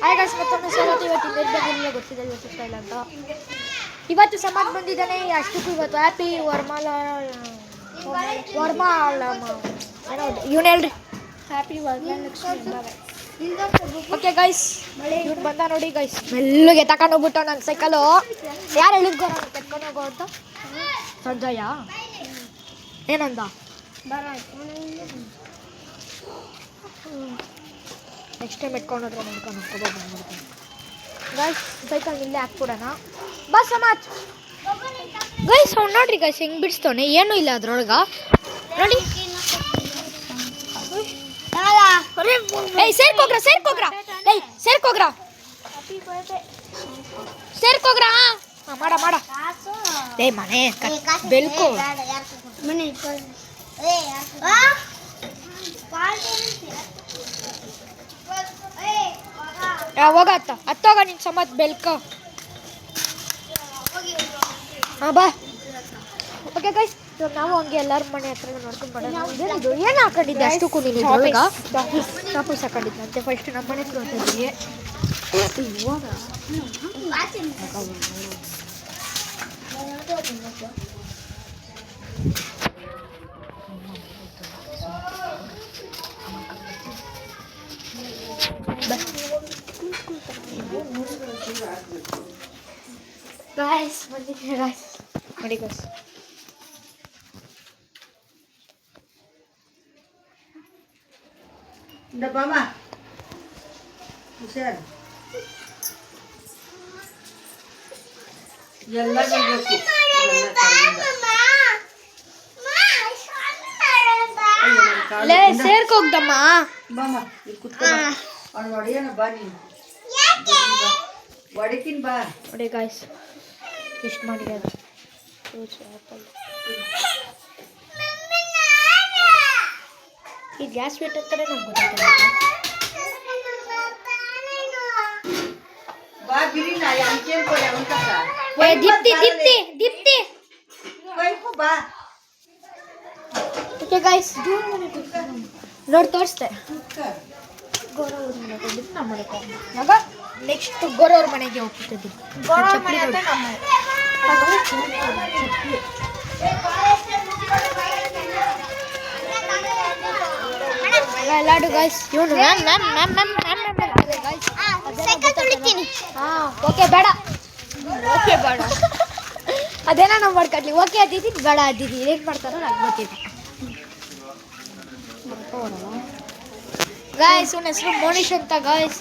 Hi guys, ಮತ್ತೊಮ್ಮೆ ಸ್ವಾಗತ. ಇವತ್ತಿನ ನಿಮಗೆ ಗೊತ್ತಿದೆ ಇವತ್ತು ಸ್ಟೈಲ್ ಅಂತ. ಇವತ್ತು ಸಮಾಜ್ ಬಂದಿದ್ದಾನೆ ಅಷ್ಟಕ್ಕೂ. ಇವತ್ತು ಹ್ಯಾಪಿ ಇವನು ಹೇಳ್ರಿ ಹ್ಯಾಪಿ ವರಮಹಾಲಕ್ಷ್ಮಿ. ಓಕೆ ಗೈಸ್, ಇವ್ನು ಬಂದ ನೋಡಿ ಗೈಸ್. ಮೆಲ್ಲಗೆ ತಗೊಂಡು ಹೋಗ್ಬಿಟ್ಟು ನನ್ನ ಸೈಕಲು. ಯಾರು ಹೇಳಿದ್ಗೋ ನಾನು ತೆಕ್ಕೊಂಡು ಹೋಗೋ ಅಂತ? ಸಂಜಯ ಏನಂದ? ನೆಕ್ಸ್ಟ್ ಟೈಮ್ ಎತ್ಕೊಂಡೋದ್ರೆ ನೋಡ್ಕೊಂಡು ಹೋಗ್ಬೋದು. ಗೈಸ್ ಸೈಕಲ್ ಇಲ್ಲೇ ಹಾಕ್ಬಿಡೋಣ. ಬಸ್ ಸಮಾಜ್ ಗೈಸ್ ಅವ್ನು ನೋಡ್ರಿ ಗೈಸ್ ಹೆಂಗೆ ಬಿಡಿಸ್ತವನೆ. ಏನೂ ಇಲ್ಲ ಅದ್ರೊಳಗೆ ನೋಡಿ. ಏಯ್ ಸೇರ್ಕೋಗ್ರ ಏಯ್ ಸೇರ್ಕೋಗ್ರ ಮಾಡ ಏ ಮನೆ ಬೆಲ್ಕು ಹೋಗ ಹತ್ತೋಗ ನಿನ್ ಸಮಾಜ್ ಬೆಲ್ಕ. ಹಾಂ ಬಾ. ಓಕೆ ಗೈಸ್, ನಾವು ಹಂಗೆ ಎಲ್ಲರ ಮನೆ ಹತ್ರ ನೋಡ್ಕೊಂಡು ಬರೋಣ. ಇದು ಏನು ಹಾಕೊಂಡಿದ್ದೆ ಅಷ್ಟಕ್ಕೂ ನೀನು ಇದ್ರೊಳಗ? ಟಾಪರ್ಸ್ ಹಾಕೊಂಡಿದ್ದಂತೆ. ಫಸ್ಟ್ ನಮ್ಮ ಮನೆ ಹತ್ರ ಹೊಂಟಿದ್ವಿ. ಇವಾಗ ಗಾಯ್ಸ್ ಬಂದಿದ್ದೀವಿ ಗಾಯ್ಸ್ ನೋಡಿ ಗಾಯ್ಸ್. ಬಾಮ ಹುಷಾರ್ ಎಲ್ಲ ಸೇರ್ಕೋಗ್ದಮ್ಮ. ಬಾಮ ಕುತ್ಕೊ. ಅವ್ನು ಹೊಡೆಯೋಣ ಬಾ. ನೀನು ಹೊಡಿತೀನಿ ಬಾ. ನೋಡಿ ಗಾಯ್ಸ್ ಎಷ್ಟು ಮಾಡಿರೋದು. ಈ ಗ್ಯಾಸ್ ವೇಟ್ ಅಂತಾನೆ ನಮ್ಗೆ ಗೊತ್ತಾಗ್ತದೆ. ಬಾ ಬಿರಿ ನಾ ಯಾಕೆ ಕೊಡೆ ಅವನ ಕಸ. ದೀಪ್ತಿ ಕೈಕೋ ಬಾ. ಓಕೆ ಗಾಯ್ಸ್ ನೋಡಿ ತೋರಿಸ್ತೆ. ಇವಾಗ ನೆಕ್ಸ್ಟ್ ಗೋರವ್ರ ಮನೆಗೆ ಹೋಗ್ತಿದ್ದೀವಿ. ಎಲ್ಲಾಡು ಗಾಯ್ಸ್ ಇವನು ಓಕೆ ಬೇಡ ಅದೇನೋ ನಾವು ಮಾಡ್ಕೊಡ್ಲಿ. ಓಕೆ ಅದಿದ್ದು ಬೇಡ ಅದಿದ್ದು ಏನು ಮಾಡ್ತಾರೋ ನಂಗೆ ಗೊತ್ತಿದೆ. ಗಾಯ್ಸ್ ಇವನ ಹೆಸರು ಮೋನಿಶ್ ಅಂತ ಗಾಯ್ಸ್.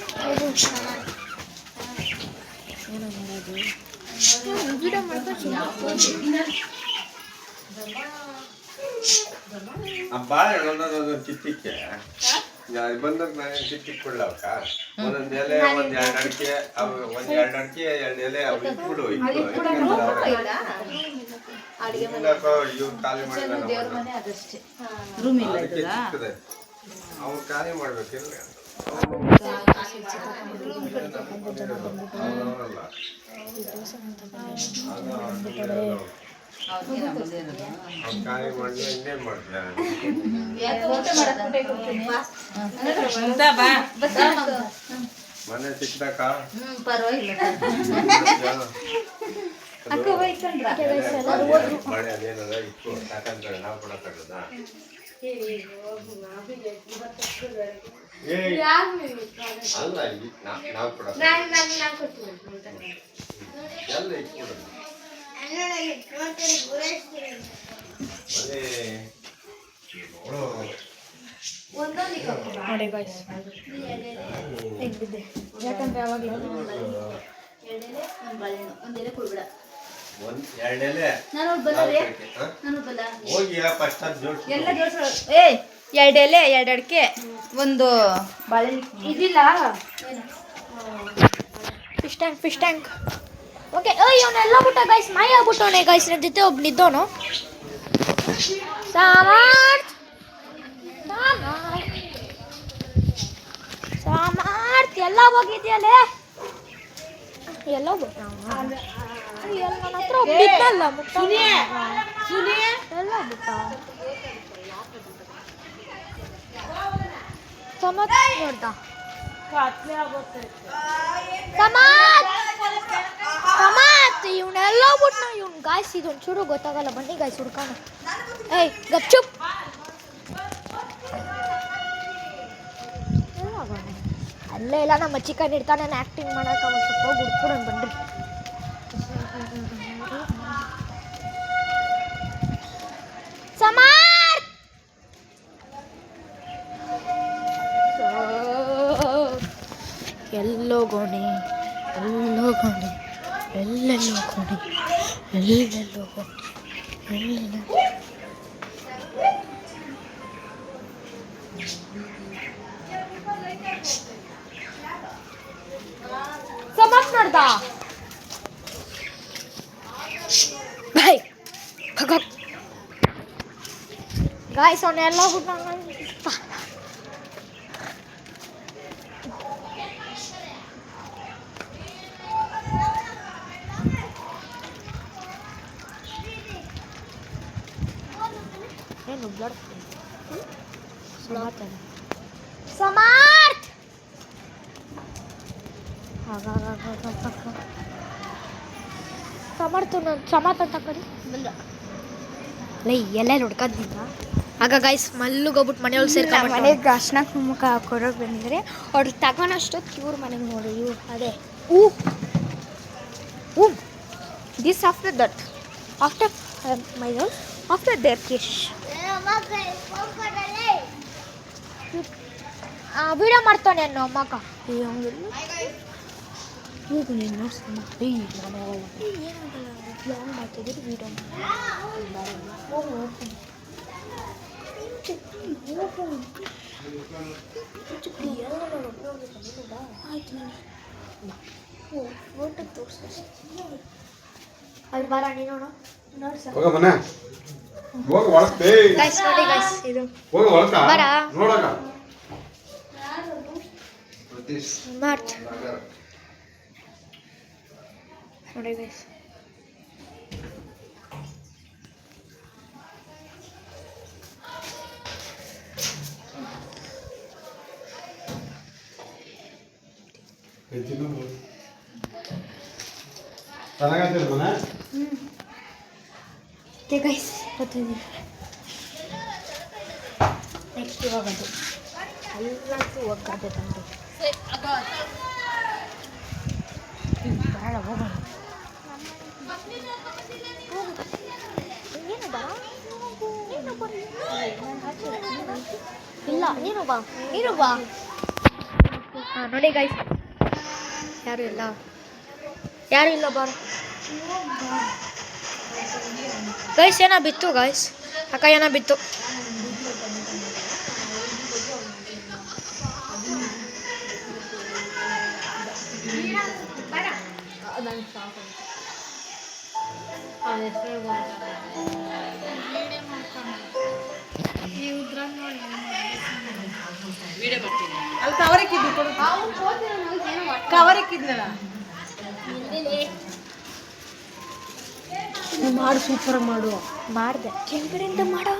ಚಿತ್ತಿಕ್ಕೆ ಬಂದಾಗ ನಾನು ಚಿತ್ತಿಕ್ಕೆ ಕೊಡ್ಲಕ್ಕ ಒಂದೊಂದು ಎಲೆ ಒಂದ್ ಎರಡು ಅಡಿಕೆ ಒಂದ್ ಎರಡು ಅಡಿಕೆ ಎರಡು ಎಲೆ ಅವು ಇಟ್ಬಿಡು. ಇವ್ರು ಖಾಲಿ ಮಾಡಿಲ್ಲ ಅವ್ರು ಖಾಲಿ ಮಾಡ್ಬೇಕಿಲ್ಲ. ಖಾಲಿ ಮಾಡಿ ಇನ್ನೇನ್ ಮಾಡ್ತೀಯ? ಮನೆ ಸಿಕ್ಕಾಕ ಮಳೆ ಅದೇನದ ಇತ್ತು ಸಾಕಂದ್ರೆ ನಾವು ಕೊಡಕ್ಕಾಗದ? ಅಲ್ಲ ನಾವು ಕೊಡಕ್ಕ ಎಲ್ಲ ಇಟ್ಕೊಡೋದು. ನೋಡಿ ಗಾಯ್ಸ್ ಹೆಂಗಿದೆ. ಯಾಕಂದ್ರೆ ಯಾವಾಗಲೂ ಎರಡು ಎಲೆ ಎರಡು ಅಡಿಕೆ ಒಂದು ಬಾಳೆಹಣ್ಣು ಇದಿಲ್ಲ. Fish tank okay. ಇವನೆಲ್ಲ ಬಿಟ್ಟ ಗೈಸ್ ಮಾಯ ಆಗ್ಬಿಟ್ಟವನೆ ಗೈಸ್. ನನ್ನ ಜೊತೆ ಒಬ್ಬ ನಿದ್ದವನು ಸಾಮಾರ್ಥ ಎಲ್ಲ ಹೋಗಿದ್ಯಲ್ಲೇ. ಎಲ್ಲ ಬಿಟ್ಟ ನನ್ನ ಹತ್ರ ಒಬ್ಬಿದ್ದಲ್ಲ ಎಲ್ಲ ಬಿಟ್ಟ. ಸಮತ್ ನೋಡ್ದ ಸಮತ್ ಇವನ್ನೆಲ್ಲ ಬಿಟ್ಟು ಇವ್ನು ಗಾಯ್ಸ್ ಇದೊಂಚೂರು ಗೊತ್ತಾಗಲ್ಲ. ಬನ್ನಿ ಗಾಯ್ಸ್ ಹುಡ್ಕೋಣ. ಏಯ್ ಗಪ್ಚುಪ್. ಅಲ್ಲೇ ಇಲ್ಲ ನಮ್ಮ ಚಿಕನ್ ಇರ್ತಾನೆ ಆ್ಯಕ್ಟಿಂಗ್ ಮಾಡಕ್ಕೆ ಒಂದು ಸ್ವಲ್ಪ ಹೋಗಿ ಹುಡ್ಕೊಡೋಣ ಬನ್ರಿ. ಸಮರ್ಥ್ ಎಲ್ಲೋಗೋಣೆ ಎಲ್ಲೋಗೋಣೆ ಎಲ್ಲೆಲ್ಲೋಗೋಣೆ ಎಲ್ಲೆಲ್ಲೋಗೋಣೆ ಎಲ್ಲೆಲ್ಲ ಸಮರ್ಥ್ ನೋಡ್ದ ಬಾಯ್ ಗಾಯ್ಸ್ ಅವನ್ನೆಲ್ಲ ಹುಡ್ಡ ಏನು ಸಮರ್ಥ್ ಸಮರ್ಥ್ ಅಂತ ಕರಿ ಲೈ ಎಲ್ಲ ಹುಡ್ಕಂತಿದ್ದ. ಆಗ ಗಾಯ್ಸ್ ಮಲ್ಲಿಗೋಗ್ಬಿಟ್ಟು ಮನೆಯೊಳಗೆ ಸೇರ್ಕೊಂಡು ಮನೆಗೆ ಅರ್ಶಿನ ಕುಂಕುಮ ಹಾಕೋರೋಕೆ ಬಂದಿದ್ರೆ ಅವ್ರು ತಗೊಂಡಷ್ಟೊತ್ತು ಇವ್ರ ಮನೆಗೆ ನೋಡಿ ಇವ್ರು ಅದೇ this after that after my house after there ಕಿಶ್ ವಿಡಿಯೋ ಮಾಡ್ತಾನೆ ಅನ್ನೋ ಅಮ್ಮಕ್ಕ. ಈಗ ನೀನು ನೋಡ್ಸಮ್ಮ ಮಾಡ್ತಿದ್ದೀರಿ ವಿಡಿಯೋ ಫೋಟೋ ತೋರಿಸ ಅಲ್ಲಿ ಬಾರ ನೀನು ನೋಡ್ಸ ಗೈಸ್ ನೋಡಿ ಗೈಸ್ ಇದು ಬಾರ ಮಾರ್ಚ್ ನೋಡಿ ಗೈಸ್ ಗೈಸ್ ಗೊತ್ತಿದೆ ನೆಕ್ಸ್ಟ್ ಇವಾಗ ಅದು ಎಲ್ಲಕ್ಕೂ ಒಗ್ಗದೆ ತಂದು ಬೇಡ ಹೋಗೋಣ. ಇಲ್ಲ ನೀನು ಬಾ ಹಾಂ ನೋಡಿ ಗೈಸ್ ಯಾರು ಇಲ್ಲ ಬಾರ ಗೈಸ್ ಏನೋ ಬಿತ್ತು ಗೈಸ್ ಅಕ್ಕ ಏನೋ ಬಿತ್ತು. ಅಲ್ಲಿ ಕವರ್ ಇಕ್ಕಿದ್ನಲ್ಲ ಮಾಡು ಸೂಪರ್ ಮಾಡು ಮಾಡಿದೆ ಕೆಳಗಡೆಯಿಂದ ಮಾಡೋ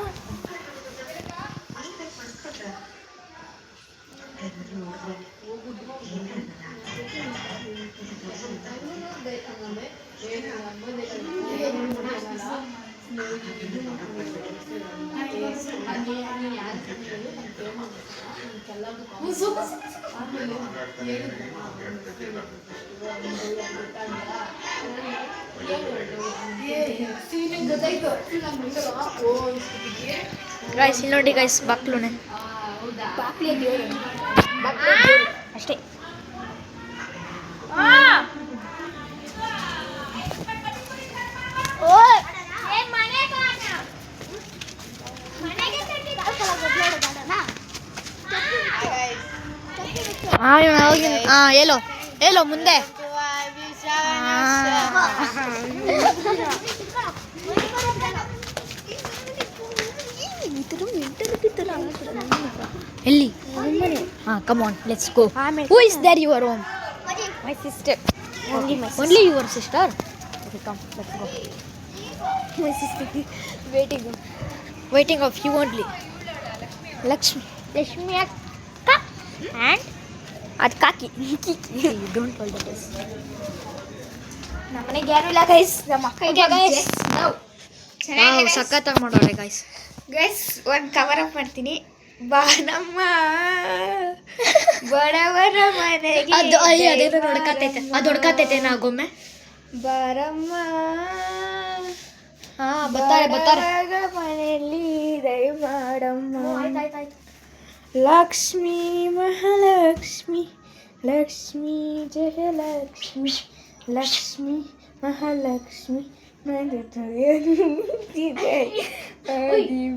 ಗೈಸ್ ಇಲ್ಲಿ ನೋಡಿ ಗೈಸ್ ಬಾಕ್ಲುನೆ ಅಷ್ಟೇ. ಹೇಳೋ ಮುಂದೆ ಎಲ್ಲಿ come on let's go. Who is there your home? My sister. Only your sister? Okay, come let's go. My sister Waiting of you only. Lakshmi Akka and ಅದು ಕಾಕಿ ಡೋಂಟ್ ಕಾಲ್ ದಟ್ ಇಸ್. ನಮ್ಮ ಮನೆಗೆ ಯಾರು ಇಲ್ಲ guys. ನಮ್ಮ ಅಕ್ಕ ಇದೆ guys. ಚೆನ್ನಾಗಿ ಸಖತ್ತಾಗಿ ಮಾಡೋರೆ ಗೈಸ್. ಗೈಸ್ ಒಂದು ಕವರ್ ಅಪ್ ಮಾಡ್ತೀನಿ. ಬಾನಮ್ಮ ಬಡವರ ಮನೆಗೆ ಅದು ಅದೇನೋ ಹೊಡ್ಕತೈತೆ, ಅದು ಹೊಡ್ಕತೈತೆ ನಾಗೊಮ್ಮೆ. ಬಾರಮ್ಮ ಬರ್ತಾರೆ ಬಡವರ ಮನೆಯಲ್ಲಿ ದಯ ಮಾಡಮ್ಮ. ಲಕ್ಷ್ಮೀ ಮಹಾಲಕ್ಷ್ಮಿ ಲಕ್ಷ್ಮೀ ಜಯಲಕ್ಷ್ಮಿ ಲಕ್ಷ್ಮೀ ಮಹಾಲಕ್ಷ್ಮಿ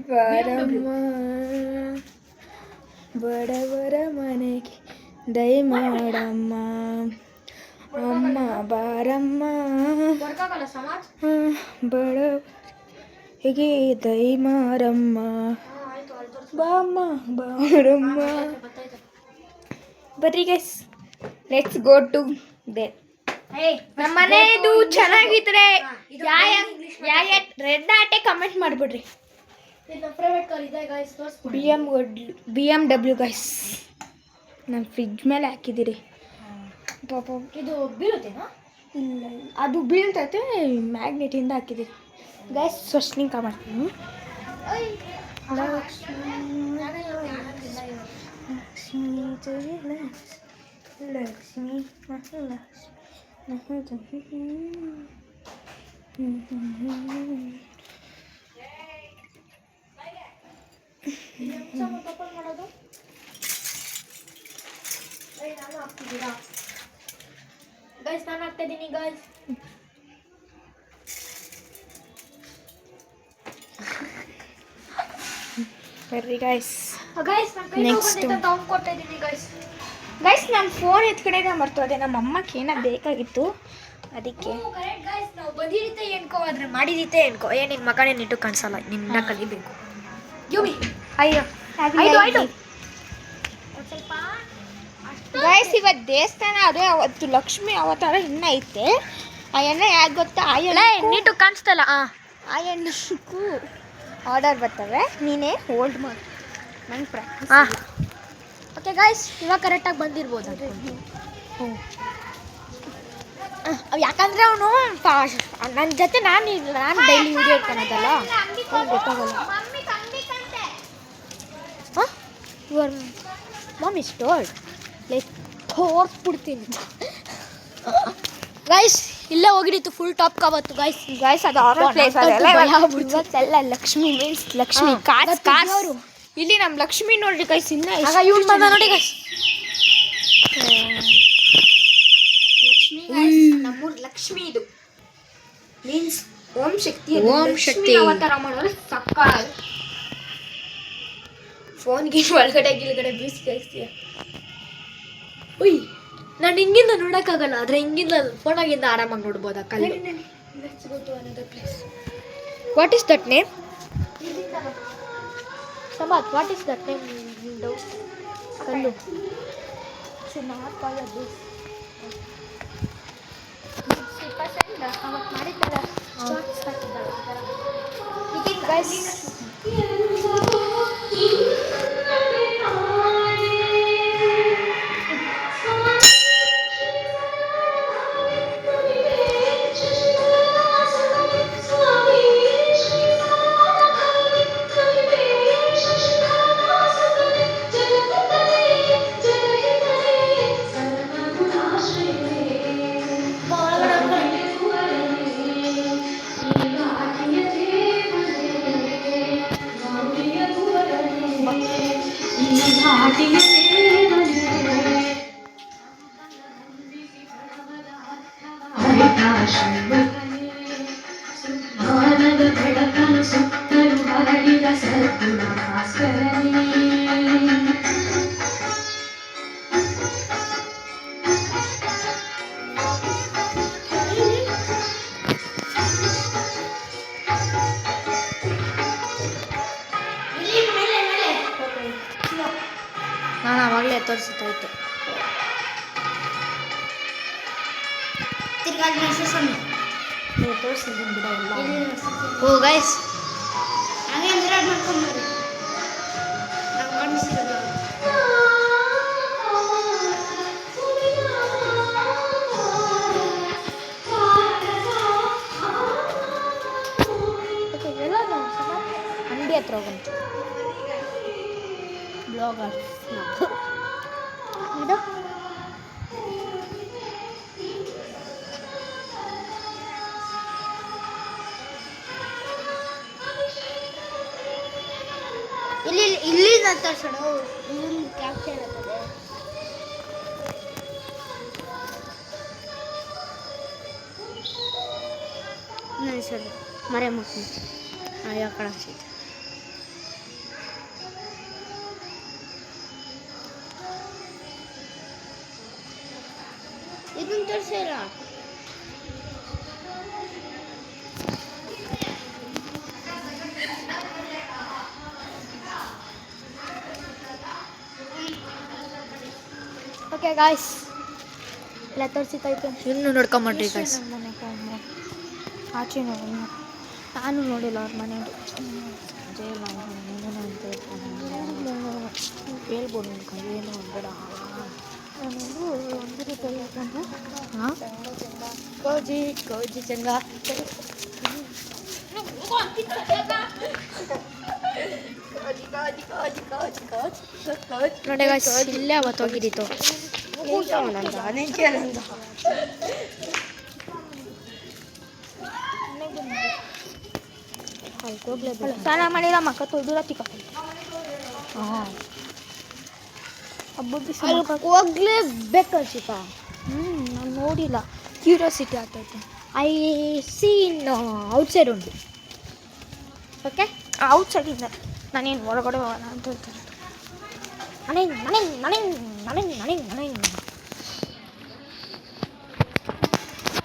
ಬಾರಮ್ಮ ಬಡವರ ಮನೆಗೆ ದಯ ಮಾಡಮ್ಮ. ಅಮ್ಮ ಬಾರಮ್ಮ ಬಡವರಿಗೆ ದಯ ಮಾಡಮ್ಮ. ಬಾಮ್ಮ ಬಾರಮ್ಮ. ಬರ್ರಿ guys, let's go today. ನಮ್ಮ ಮನೆದು ಚೆನ್ನಾಗಿದ್ರೆ ಯಾವ ರೆಡ್ ಆಟೆ ಕಮೆಂಟ್ ಮಾಡಿಬಿಡ್ರಿ. BMW ಗೈಸ್ ನಮ್ಮ ಫ್ರಿಜ್ ಮೇಲೆ ಹಾಕಿದ್ದೀರಿ. ಪಾಪ ಇದು ಬೀಳುತ್ತೇನಾ? ಇಲ್ಲ ಅದು ಬೀಳ್ತೈತೆ, ಮ್ಯಾಗ್ನೆಟಿಂದ ಹಾಕಿದ್ದೀರಿ ಗೈಸ್. ಸ್ವಚ್ಛಲಿಂಕ ಮಾಡ್ತೀನಿ. ಲಕ್ಷ್ಮೀ ಜಯಲಕ್ಷ್ಮಿ ಲಕ್ಷ್ಮೀ ಮಹಾಲಕ್ಷ್ಮಿ. ಮಾಡೋದು ನಾನು ಹಾಕ್ತಿದ್ದೀರಾ ಗೈಸ್? ನಾನು ಹಾಕ್ತಾ ಇದ್ದೀನಿ ಗೈಸ್. ಬರ್ರಿ ಗೈಸ್. ಗೈಸ್ ನಾನು ಕೈ ತಗೊಂಡಿದ್ದೆ ತಗೊಂಡು ಕೊಡ್ತಾ ಇದ್ದೀನಿ ಗೈಸ್. ಗೈಸ್ ನನ್ನ ಫೋನ್ ಎತ್ಕಡೆನೇ ಮರ್ತೋದೆ. ನಮ್ಮ ಅಮ್ಮಕ್ಕೆ ಏನೋ ಬೇಕಾಗಿತ್ತು ಅದಕ್ಕೆ. Correct guys. ನಾವು ಬಂದಿರುತ್ತೆ ಏನ್ಕೋ ಆದ್ರೆ ಮಾಡಿದಿತ್ತೆ ಏನ್ಕೋ. ನಿನ್ನ ಮಗನೇ ನಿಟ್ಟು ಕಾಣಿಸಲ್ಲ, ನಿನ್ನ ಕಲಿಬೇಕು. ಯುವಿ ಅಯ್ಯೋ ಆಯ್ತು ಗೈಸ್ ಇವತ್ತು ದೇವಸ್ಥಾನ ಅದೇ ಅವತ್ತು ಲಕ್ಷ್ಮಿ ಅವತಾರ ಇನ್ನೂ ಐತೆ. ಆ ಎಣ್ಣೆ ಯಾಕೆ ಗೊತ್ತಾ? ನೀಟು ಕಾಣಿಸ್ತಲ್ಲ. ಆ ಎಣ್ಣಕ್ಕೂ ಆರ್ಡರ್ ಬರ್ತವೆ. ನೀನೇ ಹೋಲ್ಡ್ ಮಾಡು, ನಂಗೆ ಪ್ರಾಕ್ಟೀಸ್. ಓಕೆ ಗೈಸ್, ಇವಾಗ ಕರೆಕ್ಟಾಗಿ ಬಂದಿರ್ಬೋದು. ಯಾಕಂದರೆ ಅವನು ನನ್ನ ಜೊತೆ ನಾನು ಡೈಲಿ ವಿಡಿಯೋ ಇಟ್ಕೊಳೋದಲ್ಲ, ಅವ್ನು ಗೊತ್ತಾಗಲ್ಲ. Your mom is told like ತೋರಿಸ್ಬಿಡ್ತೀನಿ ಗೈಸ್. ಇಲ್ಲೇ ಹೋಗಿಡಿತ್ತು ಫುಲ್ ಟಾಪ್ ಕಾವತ್ತು ಗೈಸ್. ಗೈಸ್ ಅದು ಆರ್ಡರ್ ಪ್ಲೇಸ್ ಅದೆಲ್ಲ ಇವತ್ತೆಲ್ಲ ಲಕ್ಷ್ಮಿ ಮೀನ್ಸ್ ಲಕ್ಷ್ಮಿ ಕಾಸು. ಇಲ್ಲಿ ನಮ್ಮ ಲಕ್ಷ್ಮಿ ನೋಡ್ರಿ ಗೈಸ್. ಇನ್ನ ಇವ್ನು ಬಂದ ನೋಡಿ ಗೈಸ್. ಲಕ್ಷ್ಮಿ ನಮ್ಮೂರು ಲಕ್ಷ್ಮಿ ಇದು ಮೀನ್ಸ್ ಓಂ ಶಕ್ತಿ. ಓಂ ಶಕ್ತಿ ಅವತಾರ ಮಾಡೋರು ಸಕ್ಕ. ಫೋನ್ಗೆ ಒಳಗಡೆ ಗಿಲ್ಗಡೆ ಬೀಸಿ ಕಳಿಸ್ತೀಯ. ಉಯ್, ನಾನು ಹಿಂಗಿಂದ ನೋಡೋಕ್ಕಾಗಲ್ಲ, ಆದರೆ ಹಿಂಗಿಂದ ಫೋನಾಗಿಂದ ಆರಾಮಾಗಿ ನೋಡ್ಬೋದಾ ಕಲ್ಲು. What is that name? ಸಮಾತ್, ವಾಟ್ ಈಸ್ ದಟ್ ನೇಮ್? ಕಲ್ಲು. ಮಾಡಿದ್ದಲ್ಲ ಗೈಸ್. ನಾನು ಆವಾಗಲೇ ತೋರಿಸುತ್ತಾಯಿತು. ತೋರಿಸಿದ್ದೀನಿ ಬಿಡ ಎಲ್ಲ. ಓ ಗೈಸ್, ಇದು ಇಲ್ಲಿ ತರ್ಸೋಣ ಇಲ್ಲಿ ಕ್ಯಾಪ್ಚರ್ ಆಗ್ತದೆ ಸರಿ ಮರೆ ಮುಟ್ಟಿ ಯಾವ ಕಡೆ ಅನ್ಸೈತೆ ಇದನ್ನ ತೋರಿಸಿಲ್ಲ ಓಕೆ ಗಾಯ್ಸ್ ಎಲ್ಲ ತೋರಿಸಿದ್ದಾಯ್ತು ಇನ್ನು ನೋಡ್ಕೊಂಬಡ್ರಿ ಗಾಯ್ಸ್ ಆಚೆ ನೋಡಿ ನಾನು ನೋಡಿಲ್ಲ ಅವ್ರ ಮನೆ ಹೇಳ್ಬೋದು ಏನು ಬೇಡ ಒಂದು ರೂಪಾಯಿ ಹಾಂ ಗೋಜಿ ಗೋಜಿ ಚಂದ ನೋಡಿ ಗಾಯ್ಸ್ ಇಲ್ಲೇ ಅವತ್ತು ಹೋಗಿದ್ದಿತ್ತು ಸ್ನಾನ ಮಾಡಿಲ್ಲ ಮಕ್ಕ ತೊಳೆದಿಲ್ಲ ತಿಕ್ಕ ಹಾಂ ಹಬ್ಬಕ್ಕೆ ಹೋಗ್ಲೇಬೇಕು ಅನ್ಸಿತ ನಾನು ನೋಡಿಲ್ಲ ಕ್ಯೂರಿಯಾಸಿಟಿ ಆಗ್ತೈತೆ ಐ ಸೀನ್ ಔಟ್ಸೈಡ್ ಉಂಟು ಓಕೆ ಔಟ್ಸೈಡಿಂದ ನಾನೇನು ಹೊರಗಡೆ ಹೋಗೋಣ ಅಂತ ಹೇಳ್ತೇನೆ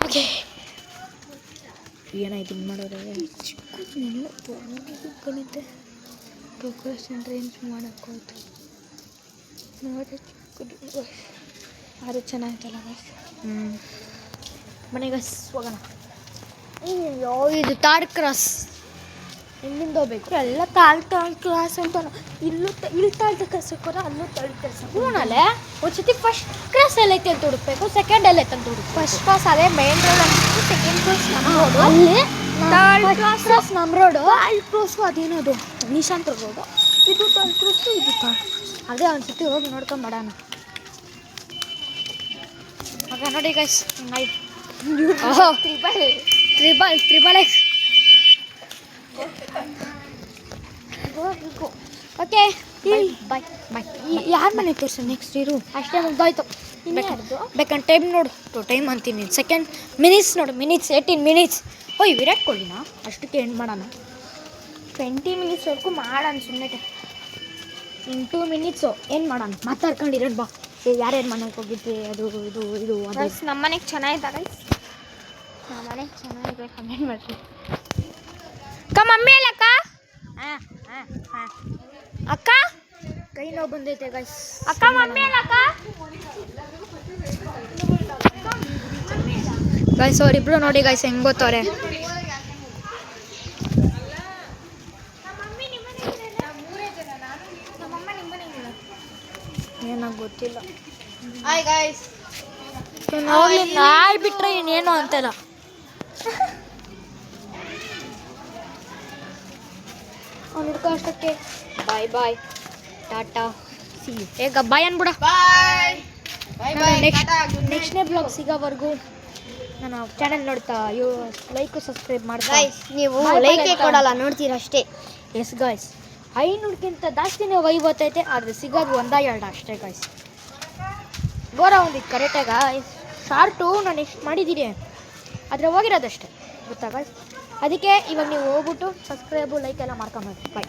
ಓಕೆ ಏನಾಯ್ತು ಹಿಂಗೆ ಮಾಡೋದ್ರೆ ಚಿಕ್ಕನಿದ್ದೆ ಪ್ರೋಗ್ರೆಷನ್ ರೇಂಜ್ ಮಾಡೋಕ್ಕೋಯ್ತು ನೋಡಿ ಚಿಕ್ಕದು ಅದು ಚೆನ್ನಾಗಿತ್ತಲ್ಲ ಮನೆಗೆ ಹೋಗೋಣ ಅಯ್ಯೋ ಇದು ಥರ್ಡ್ ಕ್ರಾಸ್ ಎಲ್ಲಿಂದ ಹೋಗ್ಬೇಕು ಎಲ್ಲ ಥರ್ಡ್ ಕ್ಲಾಸ್ ಅಂತ ಇಲ್ಲಿ ಥರ್ಡ್ ಕ್ಲಾಸ್ ಹೋಗೋಣ ಅಲ್ಲೂ ಥರ್ಡ್ ಕ್ಲಾಸ್ ಹೂನಲ್ಲೇ ಒಂದು ಸತಿ ಫಸ್ಟ್ ಕ್ಲಾಸ್ ಎಲ್ಲೈತೆ ಅಂತ ಹುಡುಕ್ಬೇಕು ಸೆಕೆಂಡ್ ಎಲ್ಲೈತೆ ಅಂತ ಹುಡುಕ್ ಫಸ್ಟ್ ಕ್ಲಾಸ್ ಅದೇ ಮೇನ್ ರೋಡ್ ಅಂತ ಸೆಕೆಂಡ್ ಕ್ಲಾಸ್ ನಮ್ಮ ರೋಡು ಅಲ್ಲಿ ಥರ್ಡ್ ಕ್ಲಾಸ್ ನಮ್ಮ ರೋಡು ಥರ್ಡ್ ಕ್ಲಾಸು ಅದೇನದು ನಿಶಾಂತ್ ರೋಡು ಇದು ಥರ್ಡ್ ಕ್ಲಾಸು ಇದು ಥರ್ಡ್ ಅದೇ ಒಂದು ಸತಿ ಹೋಗಿ ನೋಡ್ಕೊಂಬರೋಣ ಓಕೆ ನೋಡಿ guys triple x okay bye bye ಯಾರ ಮನೆ ತೋರಿಸು ನೆಕ್ಸ್ಟ್ ಇರು ಅಷ್ಟೇ ಮುಗ್ದೋಯ್ತು ಬೇಕಂತ ಟೈಮ್ ನೋಡು ಟೈಮ್ ಅಂತೀನಿ ಸೆಕೆಂಡ್ ಮಿನಿಟ್ಸ್ ನೋಡು ಮಿನಿಟ್ಸ್ 18 ಮಿನಿಟ್ಸ್ ಓಯ್ ವಿರಾಟ್ ಕೊಹ್ಲಿನಾ ಅಷ್ಟಕ್ಕೆ ಎಂಡ್ ಮಾಡೋಣ 20 ಮಿನಿಟ್ಸ್ವರೆಗೂ ಮಾಡೋಣ ಸುಮ್ಮನೆ ಇನ್ 2 ಮಿನಿಟ್ಸು ಏನು ಮಾಡೋಣ ಮಾತಾಡ್ಕೊಂಡಿರೋದು ಬಾ ಯಾರ್ಯಾರು ಮನೆಗೆ ಹೋಗಿದ್ವಿ ಅದು ಇದು ಇದು ನಮ್ಮ ಮನೆಗೆ ಚೆನ್ನಾಗಿದ್ದಾರೆ ನಮ್ಮ ಮನೆಗೆ ಚೆನ್ನಾಗಿದೆ ಕಮೆಂಟ್ ಮಾಡಿರಿ ಮಮ್ಮಿ ಅಲ್ಲಕ್ಕ ಅಕ್ಕ ಕೈ ನೋವು ಬಂದೈತೆ ಗೈಸ್ ಅಕ್ಕ ಮಮ್ಮಿ ಅಲ್ಲಕ್ಕ ಗೈಸ್ ಅವರಿಬ್ರು ನೋಡಿ ಗೈಸ್ ಹೆಂಗೆ ಗೊತ್ತವ್ರೆ ಏನಾಗ ಗೊತ್ತಿಲ್ಲ ಹಾಯ್ ಗೈಸ್ ನಾಯಿ ಬಿಟ್ರೆ ಇನ್ನೇನು ಅಂತಲ್ಲ ಅವ್ನು ಹುಡ್ಕೋ ಅಷ್ಟಕ್ಕೆ ಬಾಯ್ ಬಾಯ್ ಟಾಟಾ ಸಿ ಈಗ ಬಾಯ್ ಅನ್ಬಿಡ ನೆಕ್ಸ್ಟ್ನೇ ಬ್ಲಾಗ್ ಸಿಗೋವರೆಗೂ ನಾನು ಚಾನಲ್ ನೋಡ್ತಾ ಲೈಕ್ ಸಬ್ಸ್ಕ್ರೈಬ್ ಮಾಡ್ತಾ ನೀವು ಲೈಕೇ ಕೊಡಲ್ಲ ನೋಡ್ತೀರ ಅಷ್ಟೇ ಎಸ್ ಗಾಯ್ಸ್ 500ಕ್ಕಿಂತ ಜಾಸ್ತಿನೇ ವೈವ್ ಬರ್ತೈತೆ ಆದರೆ ಸಿಗೋದು 1-2 ಅಷ್ಟೇ ಗಾಯ್ಸ್ ಗೋರ ಒಂದಿತ್ತು ಕರೆಕ್ಟಾಗ ಶಾರ್ಟು ನಾನು ಎಷ್ಟು ಮಾಡಿದ್ದೀನಿ ಆದರೆ ಹೋಗಿರೋದಷ್ಟೇ ಗೊತ್ತಾ ಗಾಯ್ಸ್ ಅದಕ್ಕೆ ಇವಾಗ ನೀವು ಹೋಗ್ಬಿಟ್ಟು ಸಬ್ಸ್ಕ್ರೈಬು ಲೈಕ್ ಎಲ್ಲ ಮಾಡ್ಕೊಂಬರ್ರಿ ಬಾಯ್